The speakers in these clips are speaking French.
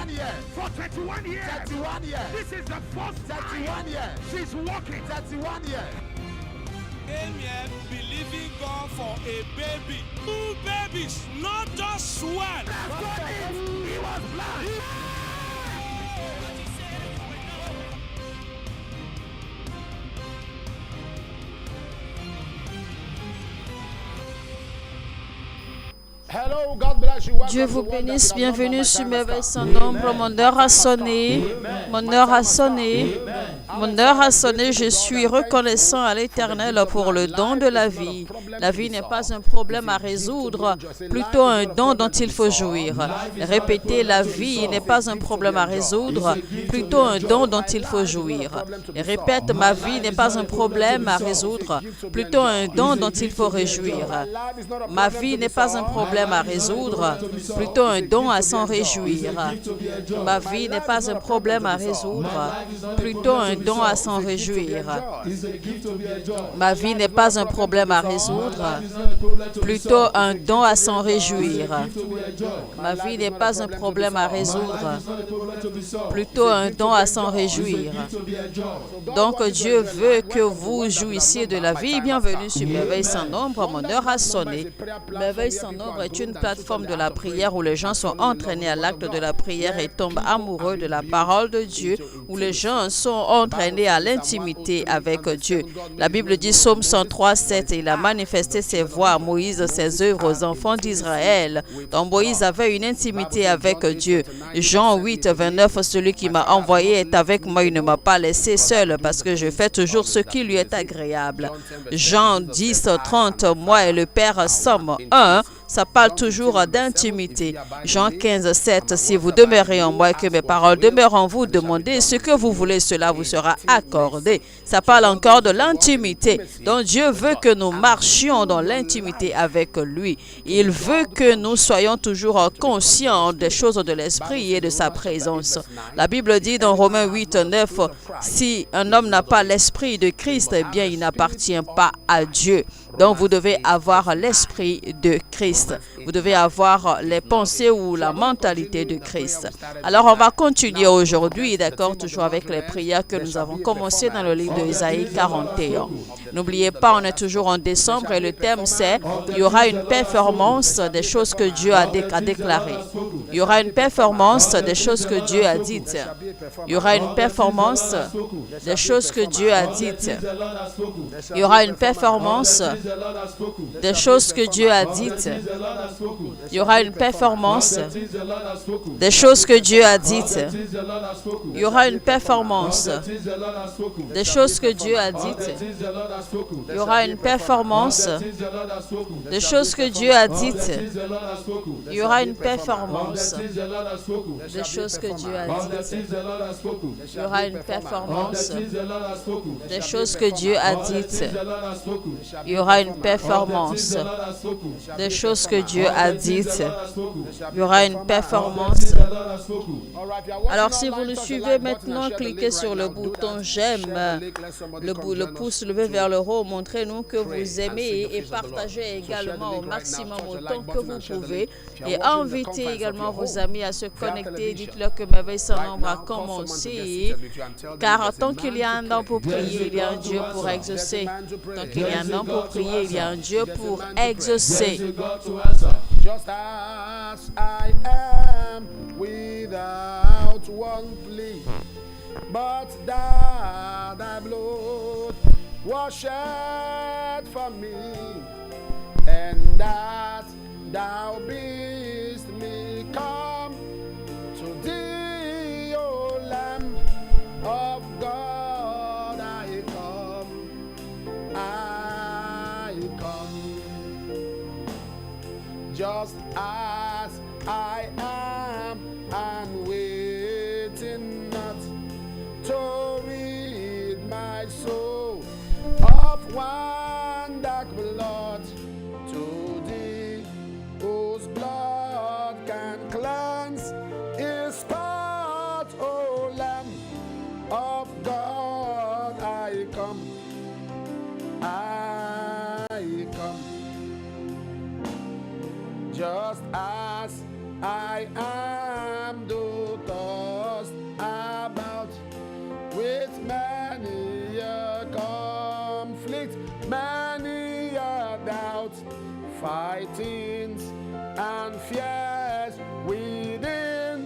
31 years. For 31 years. 31 years. This is the first 31 time years. she's walking. 31 years. Came here believing God for a baby. 2 babies, not just one. That's what it is. He was blind. Hello, God bless you. Dieu vous bénisse, bienvenue sur Merveille sans nombre. Mon heure a sonné, mon heure a sonné, mon heure a sonné. Je suis reconnaissant à l'Éternel pour le don de la vie. La vie n'est pas un problème à résoudre, plutôt un don dont il faut jouir. Répétez, la vie n'est pas un problème à résoudre, plutôt un don dont il faut jouir. Et répète, ma vie n'est pas un problème à résoudre, plutôt un don dont il faut réjouir. Ma vie n'est pas un problème à résoudre, plutôt un don à s'en réjouir. Ma vie n'est pas un problème à résoudre, plutôt un don à s'en réjouir. Ma vie n'est pas un problème à résoudre, plutôt un don à s'en réjouir. Ma vie n'est pas un problème à résoudre, plutôt un don à s'en réjouir. Donc Dieu veut que vous jouissiez de la vie. Bienvenue sur Merveille sans nombre. Mon heure a sonné. Merveille sans nombre est une plateforme de la prière où les gens sont entraînés à l'acte de la prière et tombent amoureux de la parole de Dieu, où les gens sont entraînés à l'intimité avec Dieu. La Bible dit, Psaume 103, 7, il a manifesté ses voies à Moïse, ses œuvres aux enfants d'Israël. Donc Moïse avait une intimité avec Dieu. Jean 8, 29, celui qui m'a envoyé est avec moi, il ne m'a pas laissé seul parce que je fais toujours ce qui lui est agréable. Jean 10, 30, moi et le Père sommes un. Ça parle toujours d'intimité. Jean 15, 7, si vous demeurez en moi et que mes paroles demeurent en vous, demandez ce que vous voulez, cela vous sera accordé. Ça parle encore de l'intimité. Donc Dieu veut que nous marchions dans l'intimité avec lui. Il veut que nous soyons toujours conscients des choses de l'esprit et de sa présence. La Bible dit dans Romains 8, 9, si un homme n'a pas l'esprit de Christ, eh bien il n'appartient pas à Dieu. Donc vous devez avoir l'esprit de Christ. Vous devez avoir les pensées ou la mentalité de Christ. Alors on va continuer aujourd'hui, d'accord, toujours avec les prières que nous avons commencées dans le livre d'Ésaïe 41. N'oubliez pas, on est toujours en décembre et le thème c'est « Il y aura une performance des choses que Dieu a déclarées ». Il y aura une performance des choses que Dieu a dites. Il y aura une performance des choses que Dieu a dites. Il y aura une performance des choses que Dieu a dites. Il y aura une performance des choses que Dieu a dites. Il y aura une performance des choses que Dieu a dites. Il y aura une performance des choses que Dieu a dites. Il y aura une performance des choses que Dieu a dites. Il y aura une performance des choses que Dieu a dites. Il y aura une performance des choses que Dieu a dites. Il y aura une performance. Alors si vous nous suivez maintenant, cliquez sur le bouton j'aime, le pouce levé vers le haut, montrez-nous que vous aimez et partagez également au maximum autant que vous pouvez et invitez également vos amis à se connecter. Dites-leur que Merveille sans nombre a commencé, car tant qu'il y a un homme pour prier, il y a un Dieu pour exaucer. Tant qu'il y a un homme pour prier, il y a un Dieu pour exaucer. Just as I am without one plea, but that thy blood was shed for me, and that thou bidst me come to thee, O Lamb of God, I come. Just as I am, and waiting not to rid my soul of one dark blood, to thee whose blood can cleanse his spot, O Lamb of God, I come. I come. Just as I am, do come. many are doubts, fightings, and fears within,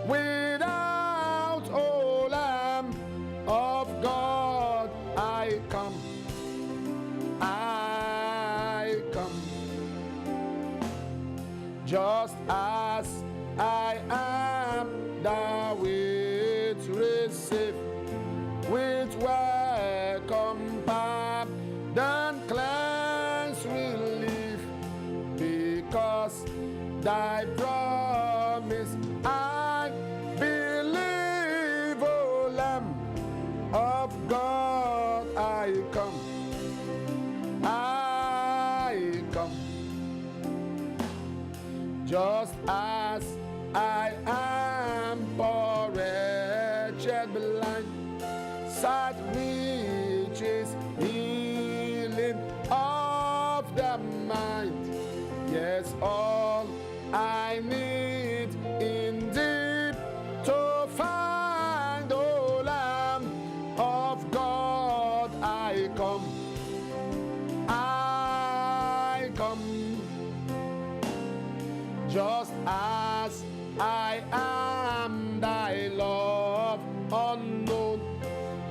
without, O Lamb of God, I come. I come, just as I am, thou wilt receive with welcome pardon, cleanse, relief, because thy promise I believe, O Lamb of God, I come. I come, just as I am, poor, wretched, blind, sight riches, healing of the mind. Yes, all I need indeed to find, O Lamb of God, I come. I come, just as I am, thy love unknown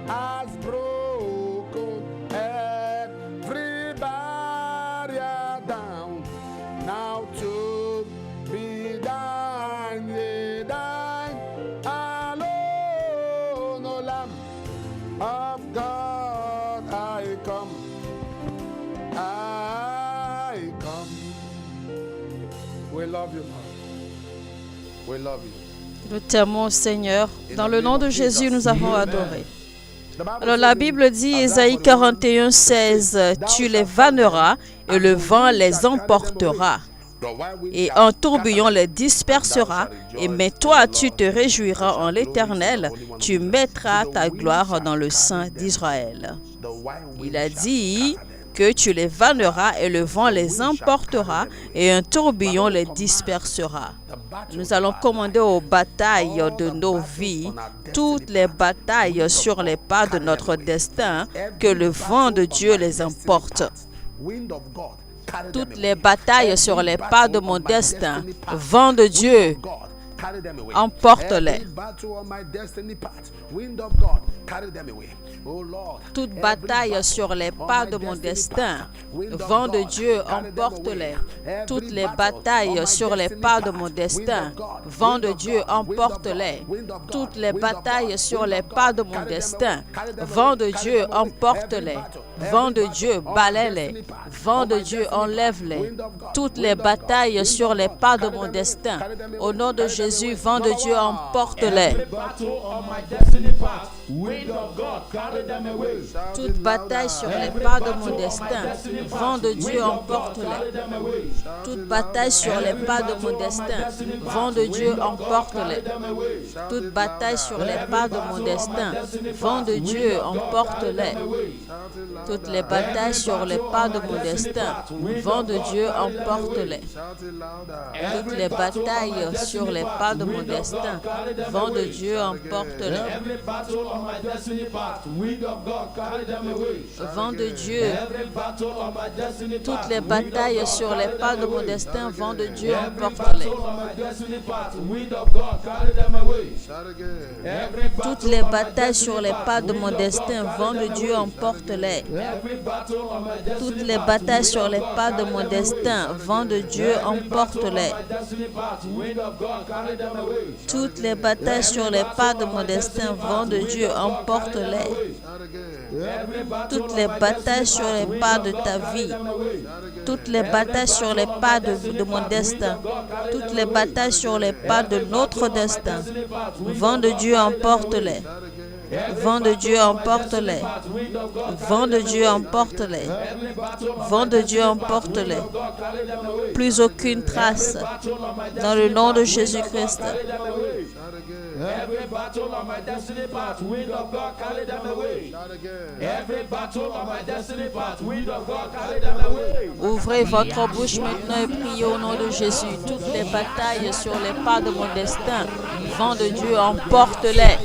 has broken every barrier down. Now to be thine, yea, thine alone, O Lamb of God, I come. I come. We love you, Lord. We love you. Nous t'aimons, Seigneur. Dans le nom de Jésus, nous avons adoré. Alors la Bible dit, Ésaïe 41, 16, « Tu les vanneras et le vent les emportera. Et un tourbillon les dispersera. Mais toi, tu te réjouiras en l'Éternel. Tu mettras ta gloire dans le sein d'Israël. » Il a dit que tu les vanneras et le vent les emportera et un tourbillon les dispersera. Nous allons commander aux batailles de nos vies, toutes les batailles sur les pas de notre destin, que le vent de Dieu les emporte. Toutes les batailles sur les pas de mon destin, vent de Dieu, emporte-les. Toute bataille sur les pas de mon destin, vent de Dieu, emporte-les. Toutes les batailles sur les pas de mon destin, vent de Dieu, emporte-les. Toutes les batailles sur les pas de mon destin, vent de Dieu, emporte-les. Vent de Dieu, balaie-les. Vent de Dieu, enlève-les. Toutes les batailles sur les pas de mon destin, au nom de Jésus, vent de Dieu, emporte-les. Toute bataille sur les pas de mon destin, vent de Dieu, emporte-les. Toute bataille sur les pas de mon destin, vent de Dieu, emporte-les. Toute bataille sur les pas de mon destin, vent de Dieu, emporte-les. Toutes les batailles sur les pas de mon destin, vent de Dieu, emporte-les. Toutes les batailles sur les pas de mon destin, vent de Dieu, emporte-les. Vent de Dieu, toutes les batailles sur les pas de mon destin, vent de Dieu, emporte-les. Toutes les batailles sur les pas de mon destin, vent de Dieu, emporte-les. Toutes les batailles sur les pas de mon destin, vent de Dieu, emporte-les. Toutes les batailles sur les pas de mon destin, vent de Dieu, emporte-les. Toutes les batailles sur les pas de ta vie, toutes les batailles sur les pas de mon destin, toutes les batailles sur les pas de notre destin, vent de Dieu, emporte-les. Vent de Dieu, emporte-les. Vent de Dieu, emporte-les. Vent de Dieu, emporte-les. Plus aucune trace. Dans le nom de Jésus-Christ. Ouvrez votre bouche maintenant et priez au nom de Jésus. Toutes les batailles sur les pas de mon destin, vent de Dieu, emporte-les.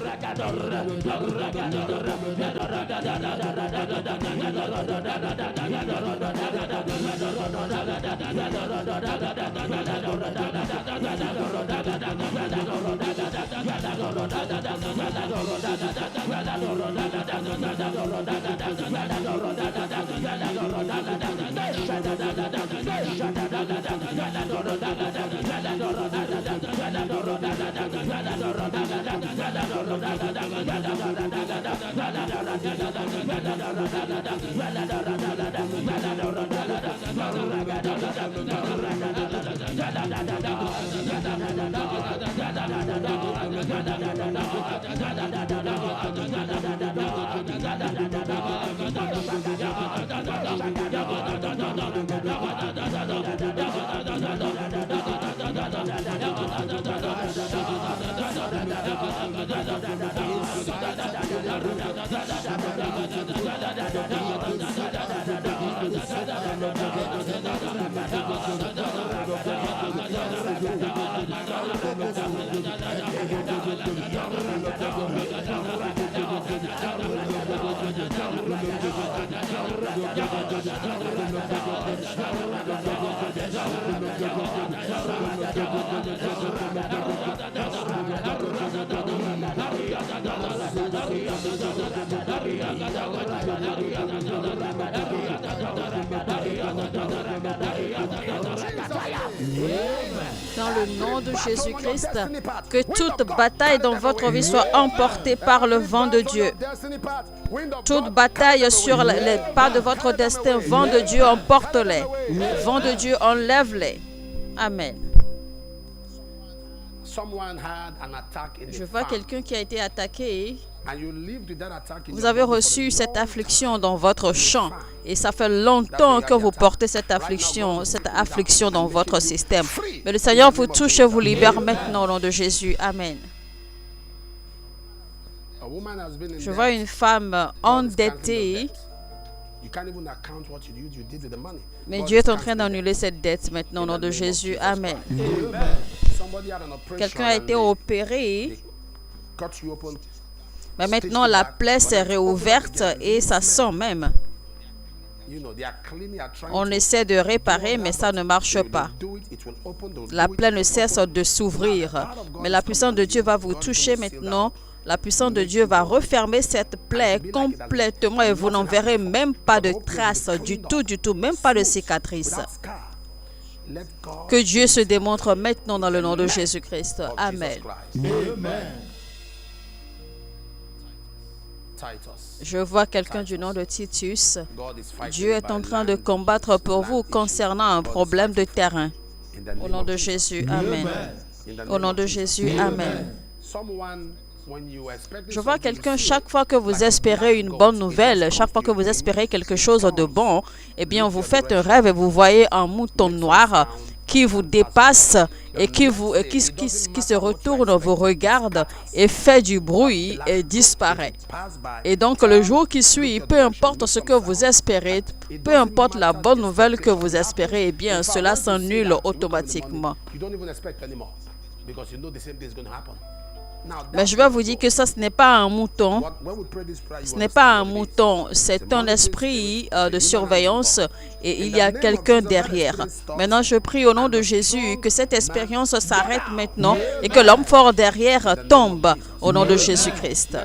Rakador Dans le nom de Jésus-Christ, que toute bataille dans votre vie soit emportée par le vent de Dieu. Toute bataille sur les pas de votre destin, vent de Dieu, emporte-les. Vent de Dieu, enlève-les. Amen. Je vois quelqu'un qui a été attaqué. Vous avez reçu cette affliction dans votre champ et ça fait longtemps que vous portez cette affliction dans votre système. Mais le Seigneur vous touche et vous libère maintenant au nom de Jésus. Amen. Je vois une femme endettée, mais Dieu est en train d'annuler cette dette maintenant au nom de Jésus. Amen. Quelqu'un a été opéré, mais maintenant la plaie s'est réouverte et ça sent même. On essaie de réparer, mais ça ne marche pas. La plaie ne cesse de s'ouvrir. Mais la puissance de Dieu va vous toucher maintenant. La puissance de Dieu va refermer cette plaie complètement et vous n'en verrez même pas de traces du tout, même pas de cicatrices. Que Dieu se démontre maintenant dans le nom de Jésus-Christ. Amen. Je vois quelqu'un du nom de Titus. Dieu est en train de combattre pour vous concernant un problème de terrain. Au nom de Jésus, Amen. Au nom de Jésus, Amen. Je vois quelqu'un, chaque fois que vous espérez une bonne nouvelle, chaque fois que vous espérez quelque chose de bon, eh bien, vous faites un rêve et vous voyez un mouton noir qui vous dépasse et qui se retourne, vous regarde et fait du bruit et disparaît. Et donc, le jour qui suit, peu importe ce que vous espérez, peu importe la bonne nouvelle que vous espérez, eh bien, cela s'annule automatiquement. Mais je vais vous dire que ça, ce n'est pas un mouton. Ce n'est pas un mouton, c'est un esprit de surveillance et il y a quelqu'un derrière. Maintenant, je prie au nom de Jésus que cette expérience s'arrête maintenant et que l'homme fort derrière tombe au nom de Jésus-Christ.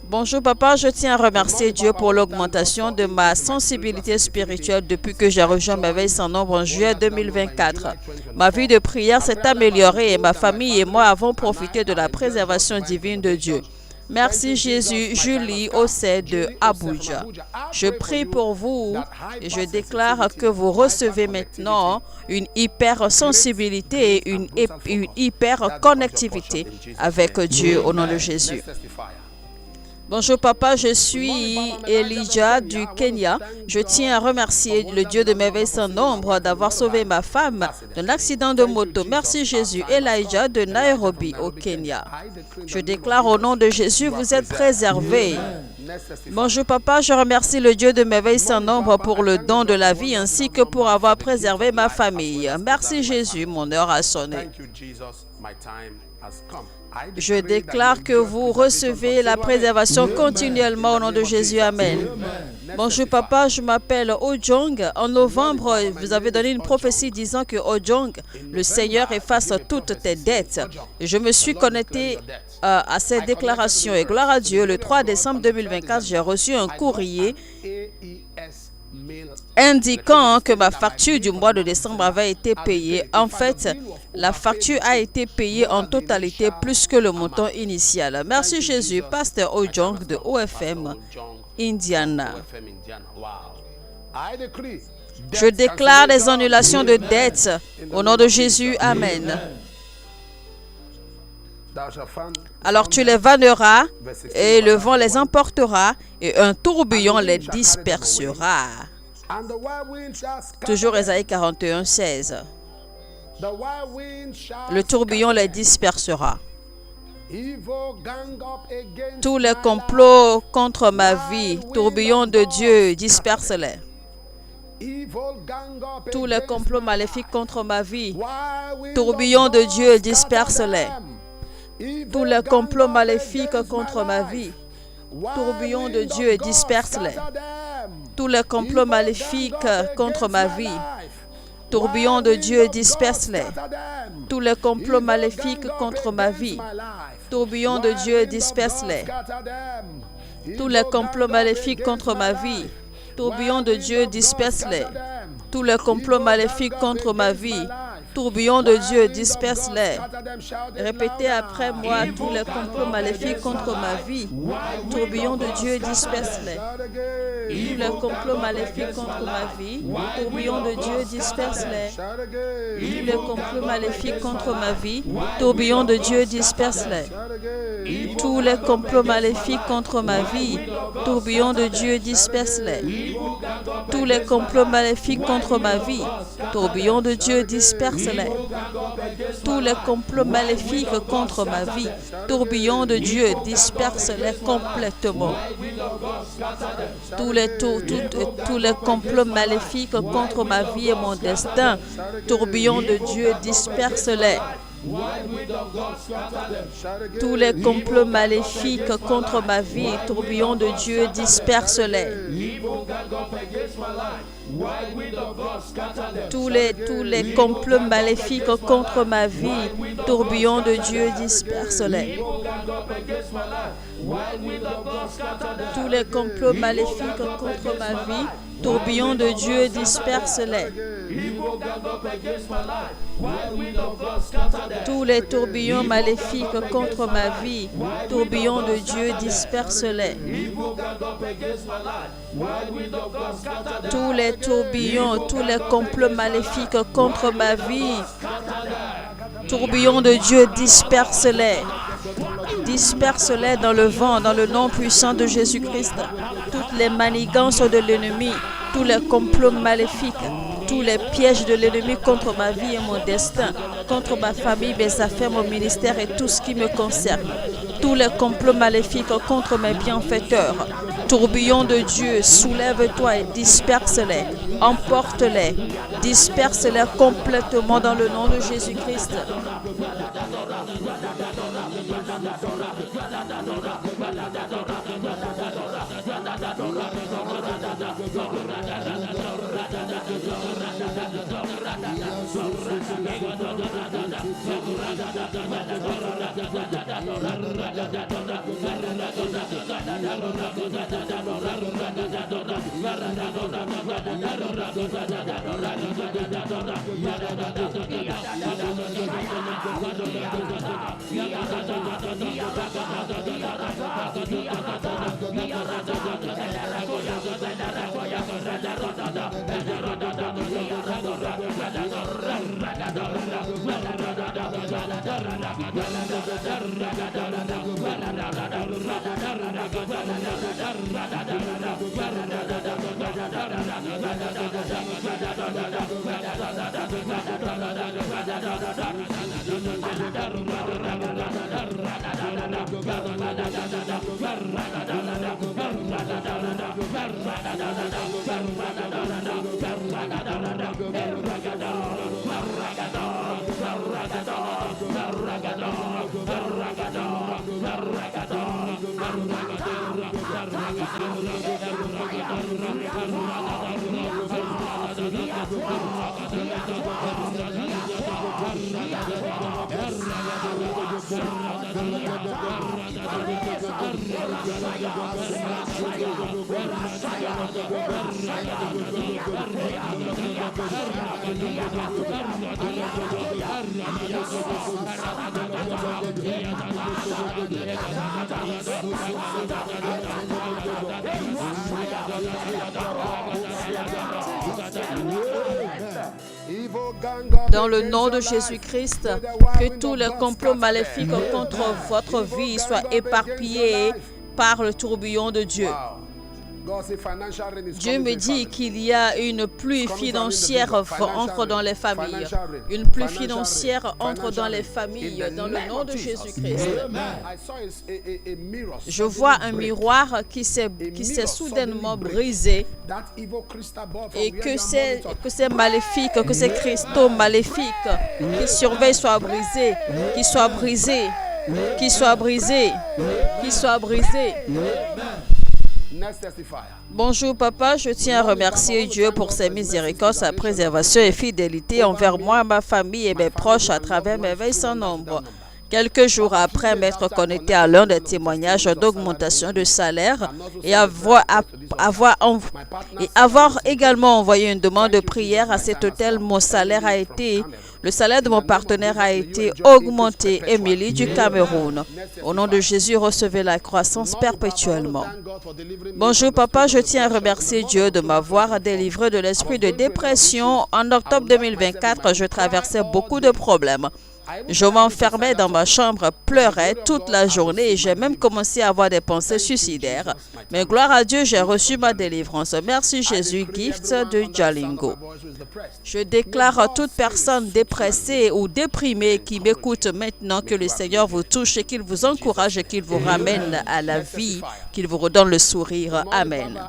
Bonjour papa, je tiens à remercier Dieu pour l'augmentation de ma sensibilité spirituelle depuis que j'ai rejoint Merveille sans nombre en juillet 2024. Ma vie de prière s'est améliorée et ma famille et moi avons profité de la préservation divine de Dieu. Merci Jésus. Julie Osset de Abuja. Je prie pour vous et je déclare que vous recevez maintenant une hypersensibilité et une hyperconnectivité avec Dieu au nom de Jésus. Bonjour papa, je suis Elijah du Kenya. Je tiens à remercier le Dieu de merveille sans nombre d'avoir sauvé ma femme d'un accident de moto. Merci Jésus. Elijah de Nairobi au Kenya. Je déclare au nom de Jésus, vous êtes préservés. Bonjour papa, je remercie le Dieu de merveille sans nombre pour le don de la vie ainsi que pour avoir préservé ma famille. Merci Jésus, mon heure a sonné. Je déclare que vous recevez la préservation continuellement au nom de Jésus. Amen. Bonjour papa, je m'appelle Ojong. En novembre, vous avez donné une prophétie disant que Ojong, le Seigneur efface toutes tes dettes. Et je me suis connecté à cette déclaration. Et gloire à Dieu, le 3 décembre 2024, j'ai reçu un courrier indiquant que ma facture du mois de décembre avait été payée. En fait, la facture a été payée en totalité plus que le montant initial. Merci Jésus, Pasteur Ojong de OFM, Indiana. Je déclare des annulations de dettes au nom de Jésus. Amen. Alors tu les vanneras et le vent les emportera et un tourbillon les dispersera. Toujours Ésaïe 41, 16. Le tourbillon les dispersera. Tous les complots contre ma vie, tourbillon de Dieu, disperse-les. Tous les complots maléfiques contre ma vie, tourbillon de Dieu, disperse-les. Tous les complots maléfiques contre ma vie, tourbillon de Dieu, disperse-les. Tous les complots maléfiques contre ma vie, tourbillon de Dieu, disperse-les. Tous les complots maléfiques contre ma vie, tourbillon de Dieu, disperse-les. Tous les complots maléfiques contre ma vie, tourbillon de Dieu, disperse-les. Tous les complots maléfiques contre ma vie, tourbillon de Dieu, disperse-les. Répétez après moi, tous les complots maléfiques contre ma vie, tourbillon de Dieu, disperse-les. Tous les complots maléfiques contre ma vie, tourbillon de Dieu, disperse-les. Tous les complots maléfiques contre ma vie, tourbillon de Dieu, disperse-les. Tous les complots maléfiques contre ma vie, tourbillon de Dieu, disperse-les. Tous les complots maléfiques contre ma vie, tourbillon de Dieu, disperse-les. Tous les complots maléfiques contre ma vie, tourbillon de Dieu, disperse-les complètement. Tous les complots maléfiques contre ma vie et mon destin, tourbillon de Dieu, disperse-les. Tous les complots maléfiques contre ma vie, tourbillon de Dieu, disperse-les. Tous les complots maléfiques contre ma vie, tourbillon de Dieu, disperse-les. Tous les complots maléfiques contre ma vie, tourbillon de Dieu, disperse-les. Tous les tourbillons maléfiques contre ma vie, tourbillon de Dieu, disperse-les. Tous les tourbillons, tous les complots maléfiques contre ma vie, tourbillon de Dieu, disperse-les. Disperse-les dans le vent, dans le nom puissant de Jésus-Christ. Toutes les manigances de l'ennemi, tous les complots maléfiques, tous les pièges de l'ennemi contre ma vie et mon destin, contre ma famille, mes affaires, mon ministère et tout ce qui me concerne. Tous les complots maléfiques contre mes bienfaiteurs. Tourbillon de Dieu, soulève-toi et disperse-les, emporte-les, disperse-les complètement dans le nom de Jésus-Christ. Dans le nom de Jésus-Christ, que tous les complots maléfiques contre votre vie soient éparpillés par le tourbillon de Dieu. Dieu me dit qu'il y a une pluie financière entre dans les familles. Une pluie financière entre dans les familles dans le nom de Jésus-Christ. Je vois un miroir qui s'est soudainement brisé et que ces maléfiques, que ces cristaux maléfiques qui surveillent soient brisés, qui soient brisés, qui soient brisés, qui soient brisés. Bonjour papa, je tiens à remercier Dieu pour ses miséricordes, sa préservation et fidélité envers moi, ma famille et mes proches à travers mes veilles sans nombre. Quelques jours après m'être connecté à l'un des témoignages d'augmentation de salaire et avoir également envoyé une demande de prière à cet hôtel, le salaire de mon partenaire a été augmenté. Émilie du Cameroun. Au nom de Jésus, recevez la croissance perpétuellement. Bonjour papa, je tiens à remercier Dieu de m'avoir délivré de l'esprit de dépression. En octobre 2024, je traversais beaucoup de problèmes. Je m'enfermais dans ma chambre, pleurais toute la journée et j'ai même commencé à avoir des pensées suicidaires. Mais gloire à Dieu, j'ai reçu ma délivrance. Merci Jésus, gift de Jalingo. Je déclare à toute personne dépressée ou déprimée qui m'écoute maintenant que le Seigneur vous touche et qu'il vous encourage et qu'il vous ramène à la vie, qu'il vous redonne le sourire. Amen.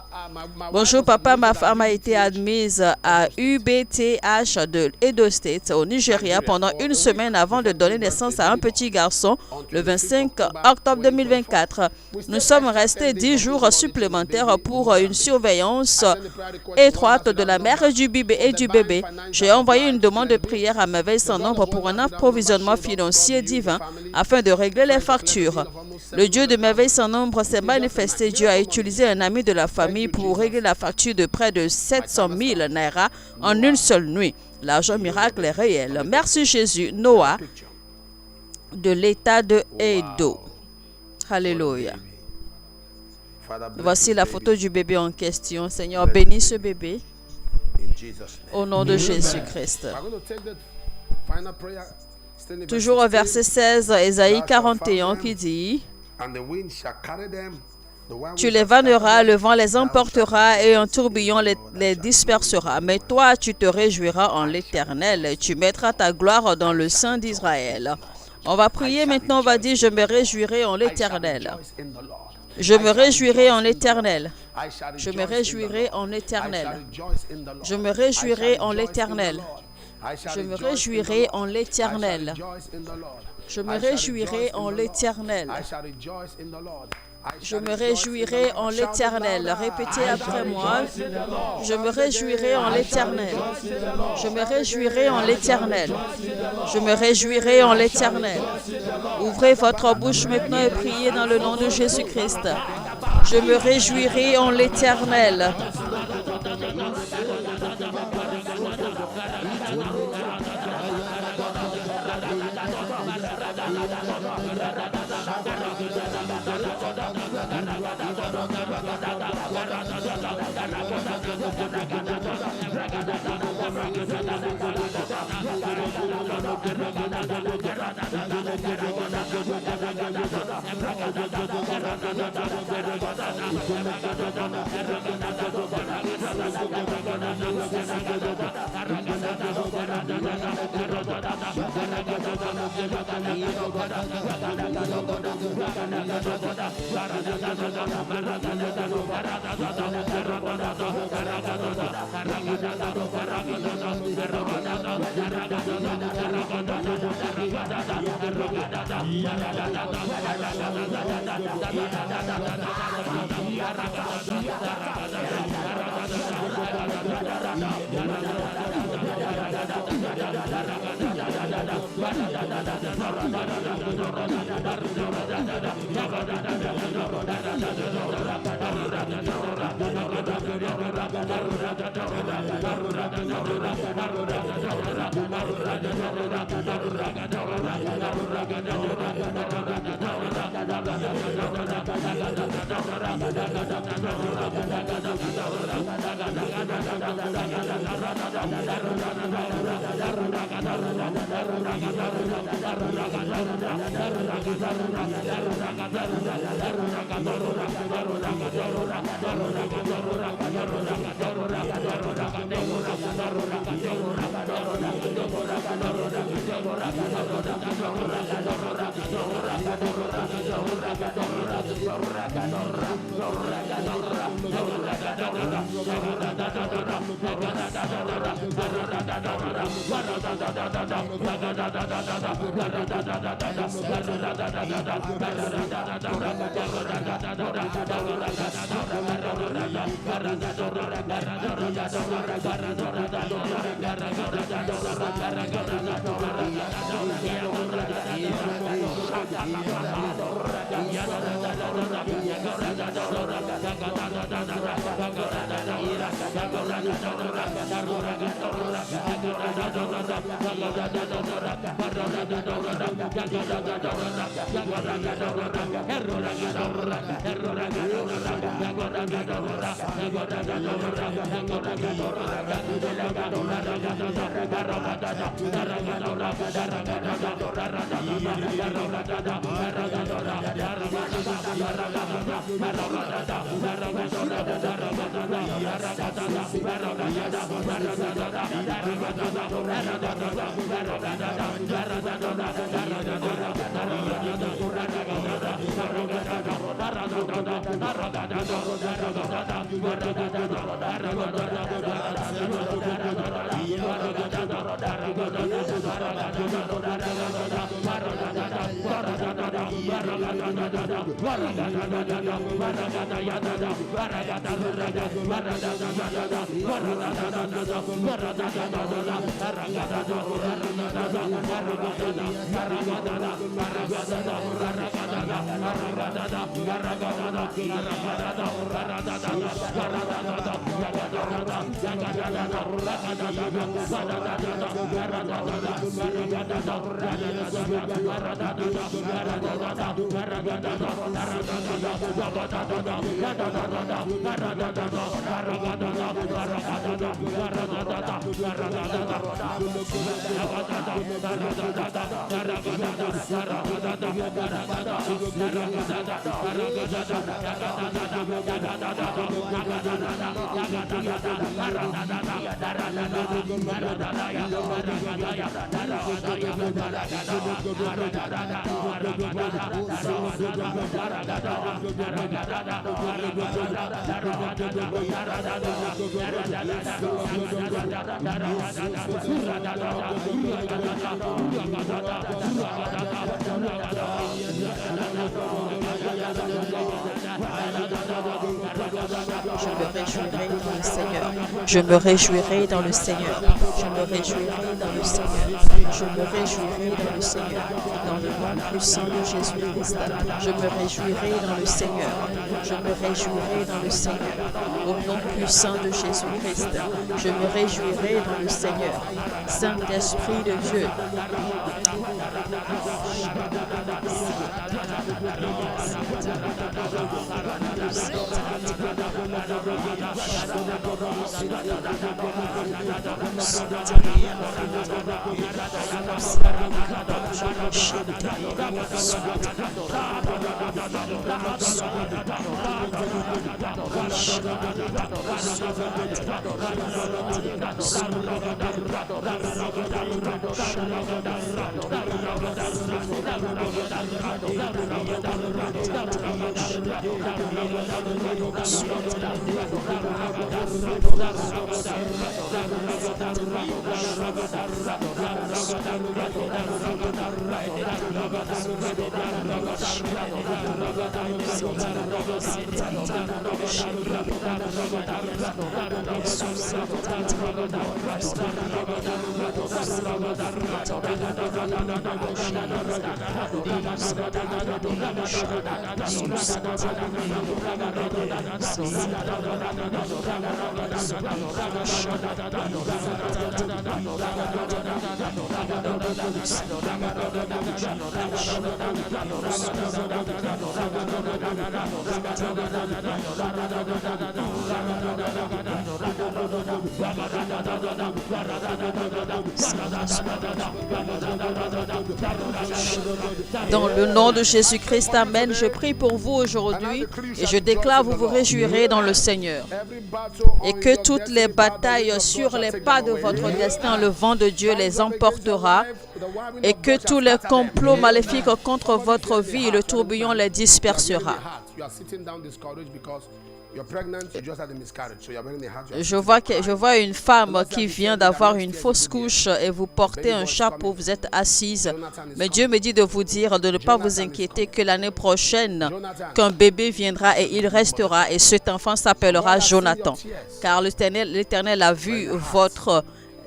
Bonjour papa, ma femme a été admise à UBTH de Edo State au Nigeria pendant une semaine avant de donner naissance à un petit garçon le 25 octobre 2024. Nous sommes restés 10 jours supplémentaires pour une surveillance étroite de la mère et du bébé. J'ai envoyé une demande de prière à Merveille sans nombre pour un approvisionnement financier divin afin de régler les factures. Le Dieu de Merveille sans nombre s'est manifesté. Dieu a utilisé un ami de la famille pour régler la facture de près de 700 000 naira en une seule nuit. L'argent miracle est réel. Merci Jésus. Noah de l'État de Edo. Alléluia. Voici la photo du bébé en question. Seigneur, bénis ce bébé au nom de Jésus-Christ. Toujours au verset 16, Ésaïe 41 qui dit: tu les vanneras, le vent les emportera et un tourbillon les dispersera. Mais toi, tu te réjouiras en l'Éternel et tu mettras ta gloire dans le sein d'Israël. On va prier maintenant, on va dire: je me réjouirai en l'Éternel. Je me réjouirai en l'Éternel. Je me réjouirai en l'Éternel. Je me réjouirai en l'Éternel. Je me réjouirai en l'Éternel. Je me réjouirai en l'Éternel. Je me réjouirai en l'Éternel. Répétez après moi. Je me réjouirai en l'Éternel. Je me réjouirai en l'Éternel. Je me réjouirai en l'Éternel. Ouvrez votre bouche maintenant et priez dans le nom de Jésus-Christ. Je me réjouirai en l'Éternel. Je me réjouirai dans le Seigneur. Je me réjouirai dans le Seigneur. Je me réjouirai dans le Seigneur. Dans le nom puissant de Jésus-Christ. Je me réjouirai dans le Seigneur. Je me réjouirai dans le Seigneur. Au nom puissant de Jésus-Christ. Je me réjouirai dans le Seigneur. Saint-Esprit de Dieu. Je Dans le nom de Jésus-Christ, amen. Je prie pour vous aujourd'hui et je déclare, vous vous réjouirez dans le Seigneur. Et que toutes les batailles sur les pas de votre destin, le vent de Dieu les emportera. Et que tous les complots maléfiques contre votre vie, le tourbillon les dispersera. Je vois une femme qui vient d'avoir une fausse couche et vous portez un chapeau, vous êtes assise. Mais Dieu me dit de vous dire de ne pas vous inquiéter, que l'année prochaine, qu'un bébé viendra et il restera et cet enfant s'appellera Jonathan. Car l'Éternel a vu votre...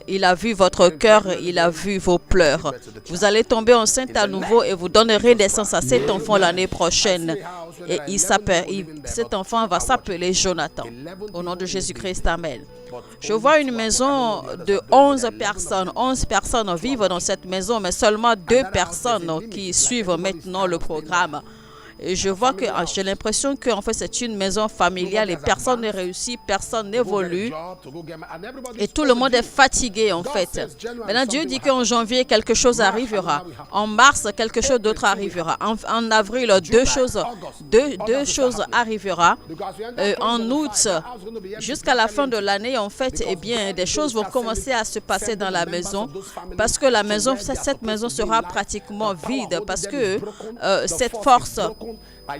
Il a vu votre cœur, il a vu vos pleurs. Vous allez tomber enceinte à nouveau et vous donnerez naissance à cet enfant l'année prochaine. Et cet enfant va s'appeler Jonathan. Au nom de Jésus-Christ, amen. Je vois une maison de 11 personnes. 11 personnes vivent dans cette maison, mais seulement 2 personnes qui suivent maintenant le programme. Et je vois que j'ai l'impression que en fait, c'est une maison familiale et personne ne réussit, personne n'évolue. Et tout le monde est fatigué en fait. Maintenant, Dieu dit qu'en janvier, quelque chose arrivera. En mars, quelque chose d'autre arrivera. En avril, deux choses arrivera. En août, jusqu'à la fin de l'année, en fait, eh bien, des choses vont commencer à se passer dans la maison. Parce que cette maison sera pratiquement vide. Parce que cette force...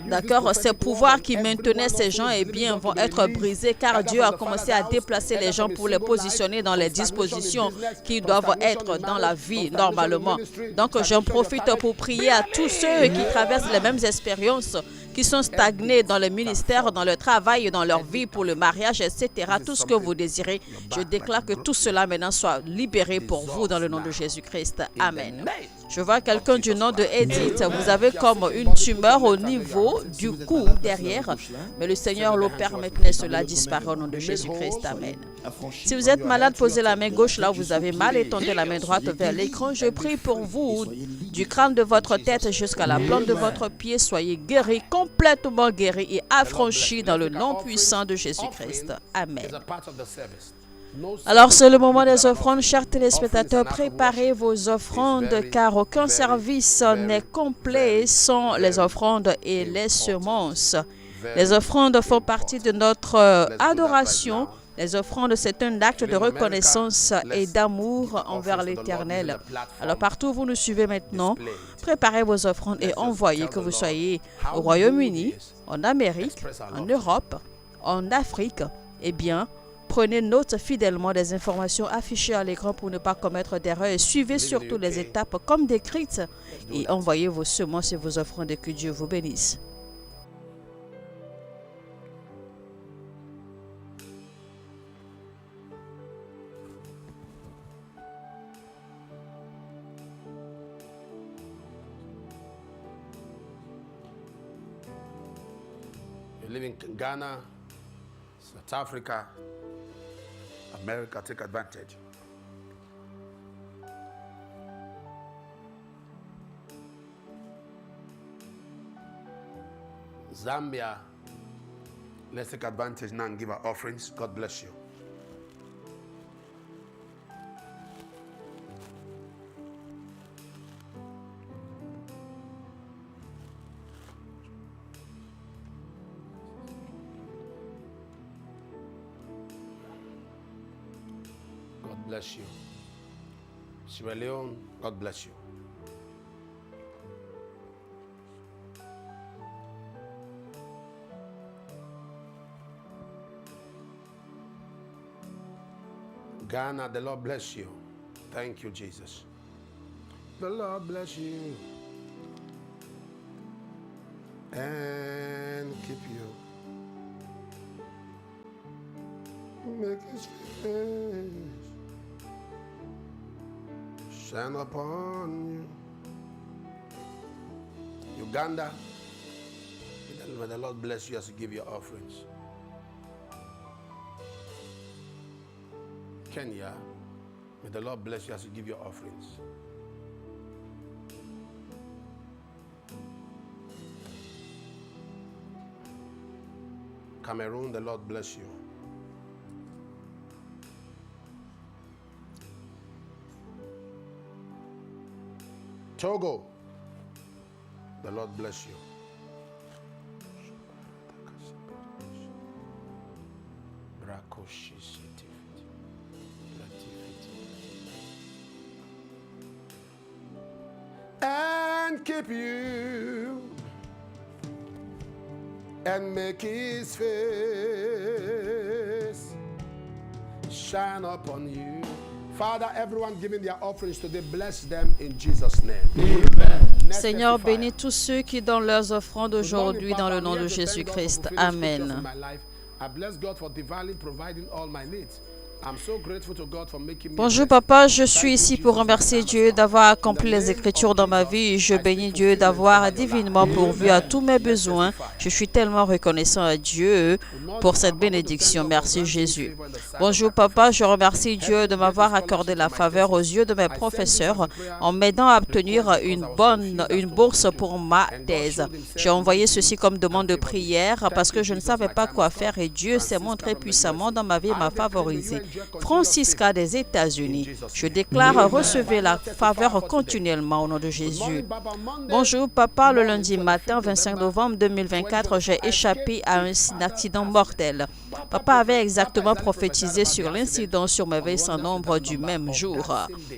D'accord, ces pouvoirs qui maintenaient ces gens vont être brisés car Dieu a commencé à déplacer les gens pour les positionner dans les dispositions qui doivent être dans la vie normalement. Donc, j'en profite pour prier à tous ceux qui traversent les mêmes expériences, qui sont stagnés dans le ministère, dans le travail, dans leur vie, pour le mariage, etc. Tout ce que vous désirez, je déclare que tout cela maintenant soit libéré pour vous dans le nom de Jésus-Christ. Amen. Je vois quelqu'un du nom de Edith. Vous avez comme une tumeur au niveau du cou derrière, mais le Seigneur l'opère maintenant, cela disparaît au nom de Jésus-Christ. Amen. Si vous êtes malade, posez la main gauche là où vous avez mal et tendez la main droite vers l'écran. Je prie pour vous, du crâne de votre tête jusqu'à la plante de votre pied. Soyez guéris, complètement guéris et affranchis dans le nom puissant de Jésus-Christ. Amen. Alors, c'est le moment des offrandes. Chers téléspectateurs, préparez vos offrandes car aucun service n'est complet sans les offrandes et les semences. Les offrandes font partie de notre adoration. Les offrandes, c'est un acte de reconnaissance et d'amour envers l'Éternel. Alors, partout où vous nous suivez maintenant, préparez vos offrandes et envoyez, que vous soyez au Royaume-Uni, en Amérique, en Europe, en Afrique. Eh bien, prenez note fidèlement des informations affichées à l'écran pour ne pas commettre d'erreurs et suivez surtout les étapes comme décrites et envoyez vos semences et vos offrandes et que Dieu vous bénisse. You live in Ghana, South Africa, America, take advantage. Zambia, let's take advantage now and give our offerings. God bless you. God bless you. Sierra Leone, God bless you. Ghana, the Lord bless you. Thank you, Jesus. The Lord bless you and keep you. Make his face shine upon you. Uganda, may the Lord bless you as you give your offerings. Kenya, may the Lord bless you as you give your offerings. Cameroon, the Lord bless you. Togo, the Lord bless you. And keep you and make his face shine upon you. Father, everyone giving their offerings today, bless them in Jesus' name. Amen. Seigneur, bénis tous ceux qui donnent leurs offrandes aujourd'hui dans le nom de Jésus-Christ. Amen. I bless God for divinely providing all my needs. I'm so grateful to God for making me. Bonjour papa, je suis ici pour remercier Dieu d'avoir accompli les Écritures dans ma vie et je bénis Dieu d'avoir divinement pourvu à tous mes besoins. Je suis tellement reconnaissant à Dieu pour cette bénédiction. Merci Jésus. Bonjour papa, je remercie Dieu de m'avoir accordé la faveur aux yeux de mes professeurs en m'aidant à obtenir une bourse pour ma thèse. J'ai envoyé ceci comme demande de prière parce que je ne savais pas quoi faire et Dieu s'est montré puissamment dans ma vie et m'a favorisé. Francisca des États-Unis. Je déclare recevez la faveur continuellement au nom de Jésus. Bonjour papa, le lundi matin 25 novembre 2024, j'ai échappé à un accident mortel. Papa avait exactement prophétisé sur l'incident sur mes veilles sans nombre du même jour.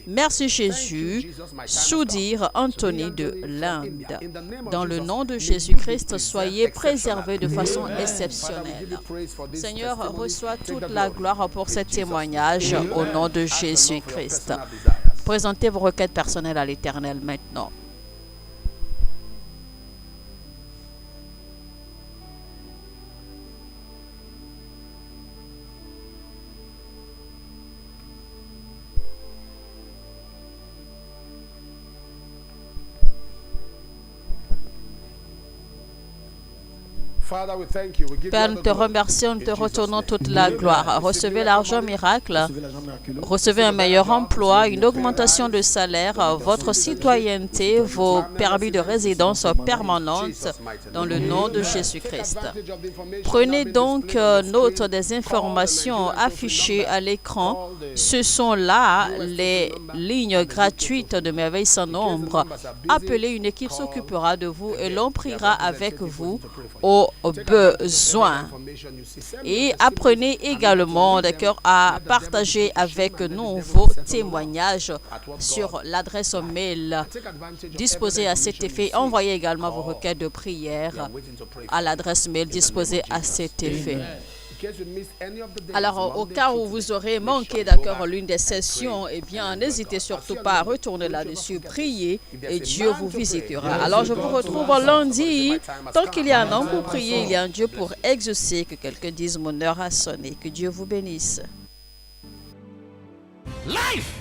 Merci Jésus. Soudir Anthony de l'Inde. Dans le nom de Jésus-Christ, soyez préservés de façon exceptionnelle. Seigneur, reçois toute la gloire pour cette témoignage au nom de Jésus-Christ. Présentez vos requêtes personnelles à l'Éternel maintenant. Père, nous te remercions, nous te retournons toute la gloire. Recevez l'argent miracle, recevez un meilleur emploi, une augmentation de salaire, votre citoyenneté, vos permis de résidence permanente dans le nom de Jésus-Christ. Prenez donc note des informations affichées à l'écran. Ce sont là les lignes gratuites de Merveilles sans nombre. Appelez, une équipe s'occupera de vous et l'on priera avec vous au besoin. Et apprenez également, d'accord, à partager avec nous vos témoignages sur l'adresse mail disposée à cet effet. Envoyez également vos requêtes de prière à l'adresse mail disposée à cet effet. Alors, au cas où vous aurez manqué, d'accord, l'une des sessions, eh bien, n'hésitez surtout pas à retourner là-dessus, prier et Dieu vous visitera. Alors, je vous retrouve lundi. Tant qu'il y a un homme pour prier, il y a un Dieu pour exaucer. Que quelqu'un dise mon heure a sonné. Que Dieu vous bénisse. Life